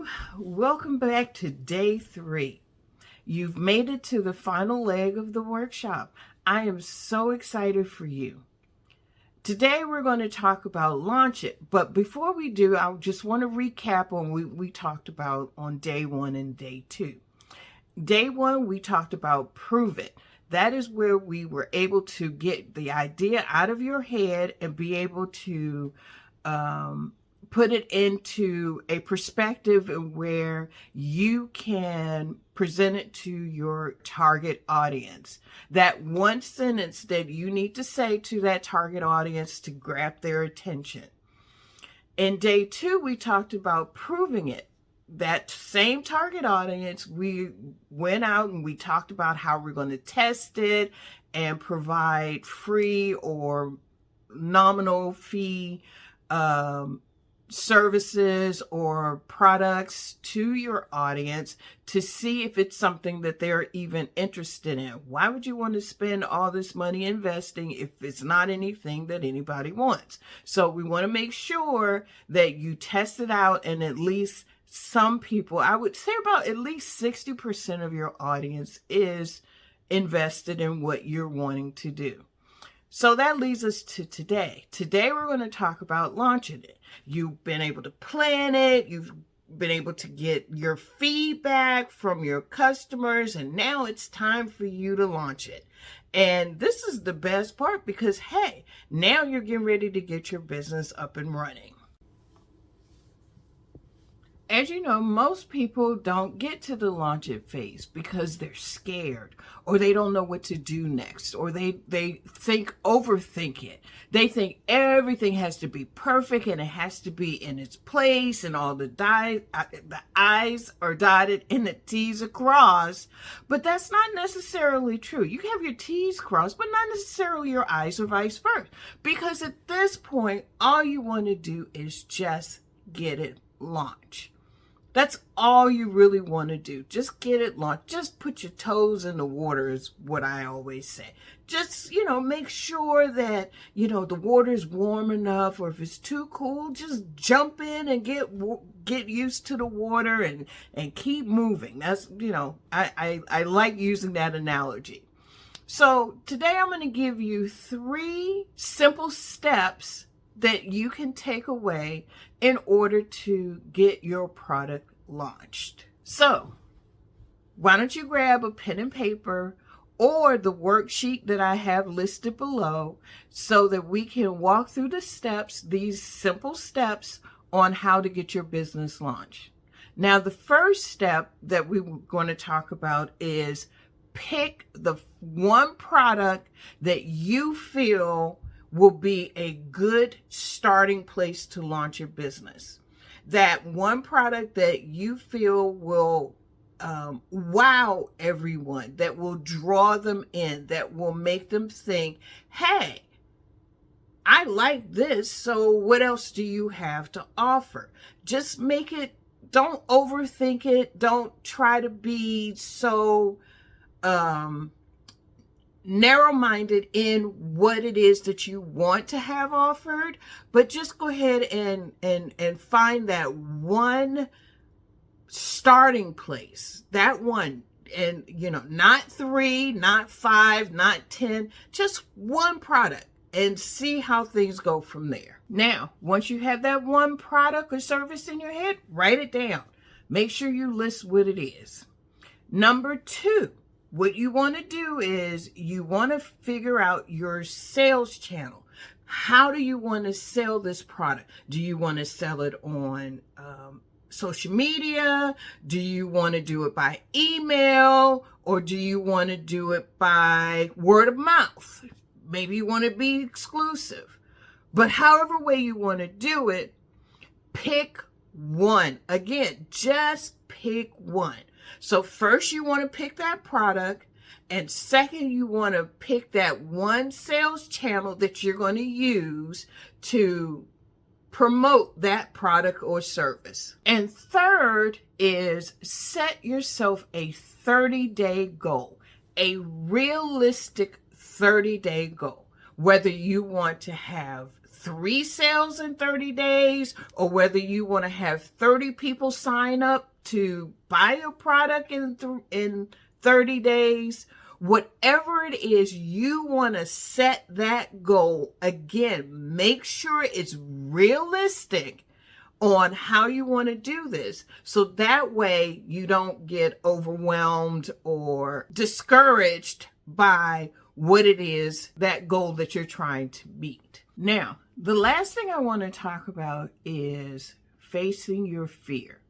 you. Welcome back to day 3. You've made it to the final leg of the workshop. I am so excited for you. Today we're going to talk about launch it. But before we do, I just want to recap on what we talked about on day 1 and day 2. Day 1, we talked about prove it. That is where we were able to get the idea out of your head and be able to put it into a perspective where you can present it to your target audience. That one sentence that you need to say to that target audience to grab their attention. In day 2, we talked about proving it. That same target audience, we went out and we talked about how we're going to test it and provide free or nominal fee services or products to your audience to see if it's something that they're even interested in. Why would you want to spend all this money investing if it's not anything that anybody wants? So we want to make sure that you test it out, and at least some people, I would say about at least 60% of your audience is invested in what you're wanting to do. So that leads us to today. Today we're going to talk about launching it. You've been able to plan it. You've been able to get your feedback from your customers, and now it's time for you to launch it. And this is the best part because, hey, now you're getting ready to get your business up and running. As you know, most people don't get to the launch it phase because they're scared, or they don't know what to do next, or they overthink it. They think everything has to be perfect and it has to be in its place and all the I's are dotted and the T's are crossed. But that's not necessarily true. You can have your T's crossed, but not necessarily your I's or vice versa. Because at this point, all you want to do is just get it launched. That's all you really want to do. Just get it launched. Just put your toes in the water is what I always say. Just, make sure that, the water is warm enough, or if it's too cool, just jump in and get used to the water and keep moving. That's, I like using that analogy. So today I'm going to give you 3 simple steps that you can take away in order to get your product launched. So why don't you grab a pen and paper or the worksheet that I have listed below so that we can walk through the steps, these simple steps on how to get your business launched. Now, the first step that we're going to talk about is pick the one product that you feel will be a good starting place to launch your business. That one product that you feel will wow everyone, that will draw them in, that will make them think, hey, I like this, so what else do you have to offer? Just make it, don't overthink it, don't try to be so narrow-minded in what it is that you want to have offered, but just go ahead and find that one starting place, that one, and not 3, not 5, not 10, just one product, and see how things go from there. Now, once you have that one product or service in your head, write it down. Make sure you list what it is. Number 2, what you want to do is you want to figure out your sales channel. How do you want to sell this product? Do you want to sell it on social media? Do you want to do it by email? Or do you want to do it by word of mouth? Maybe you want to be exclusive. But however way you want to do it, pick one. Again, just pick one. So first you want to pick that product, and second you want to pick that one sales channel that you're going to use to promote that product or service. And third is set yourself a 30-day goal, a realistic 30-day goal. Whether you want to have 3 sales in 30 days, or whether you want to have 30 people sign up to buy your product in 30 days, whatever it is, you want to set that goal. Again, make sure it's realistic on how you want to do this. So that way you don't get overwhelmed or discouraged by what it is, that goal that you're trying to meet. Now, the last thing I want to talk about is facing your fear,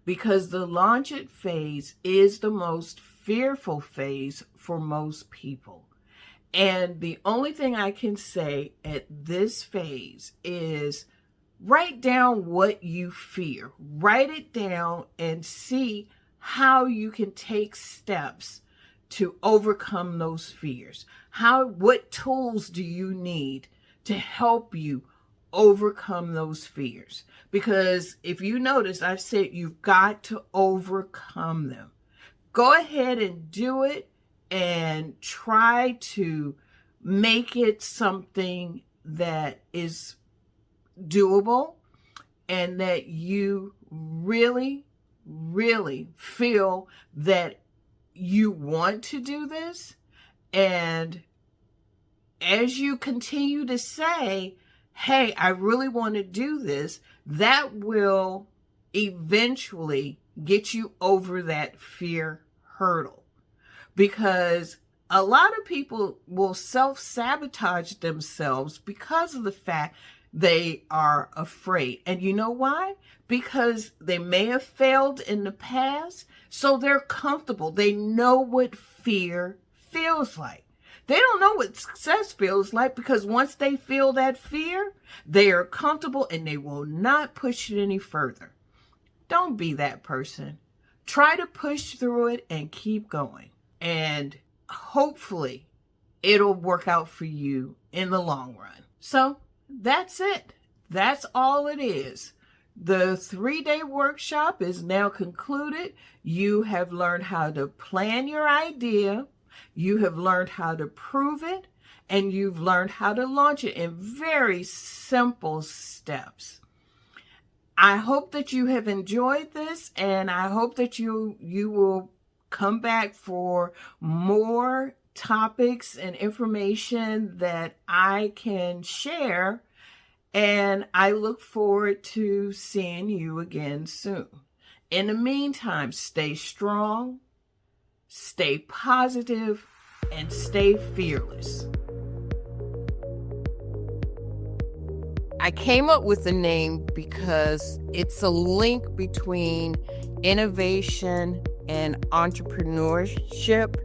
because the launch it phase is the most fearful phase for most people. And the only thing I can say at this phase is write down what you fear. Write it down and see how you can take steps to overcome those fears. What tools do you need to help you overcome those fears? Because if you notice, I've said you've got to overcome them. Go ahead and do it and try to make it something that is doable and that you really, really feel that you want to do this. And as you continue to say, hey, I really want to do this, that will eventually get you over that fear hurdle. Because a lot of people will self-sabotage themselves because of the fact they are afraid. And you know why? Because they may have failed in the past, so they're comfortable. They know what fear feels like. They don't know what success feels like, because once they feel that fear, they are comfortable and they will not push it any further. Don't be that person. Try to push through it and keep going. And hopefully it'll work out for you in the long run. So that's it. That's all it is. The 3-day workshop is now concluded. You have learned how to plan your idea. You have learned how to prove it. And you've learned how to launch it in very simple steps. I hope that you have enjoyed this, and I hope that you will come back for more topics and information that I can share. And I look forward to seeing you again soon. In the meantime, stay strong, stay positive, and stay fearless. I came up with the name because it's a link between innovation and entrepreneurship.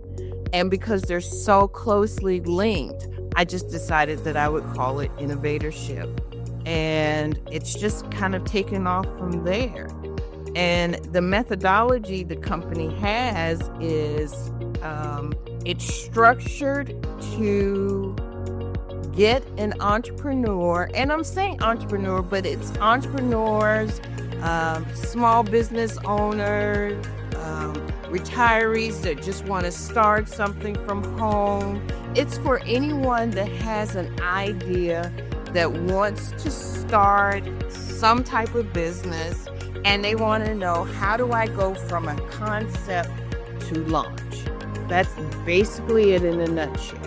And because they're so closely linked, I just decided that I would call it Innovativship. And it's just kind of taken off from there. And the methodology the company has is it's structured to get an entrepreneur, and I'm saying entrepreneur, but it's entrepreneurs, small business owners, retirees that just want to start something from home. It's for anyone that has an idea, that wants to start some type of business, and they want to know, how do I go from a concept to launch? That's basically it in a nutshell.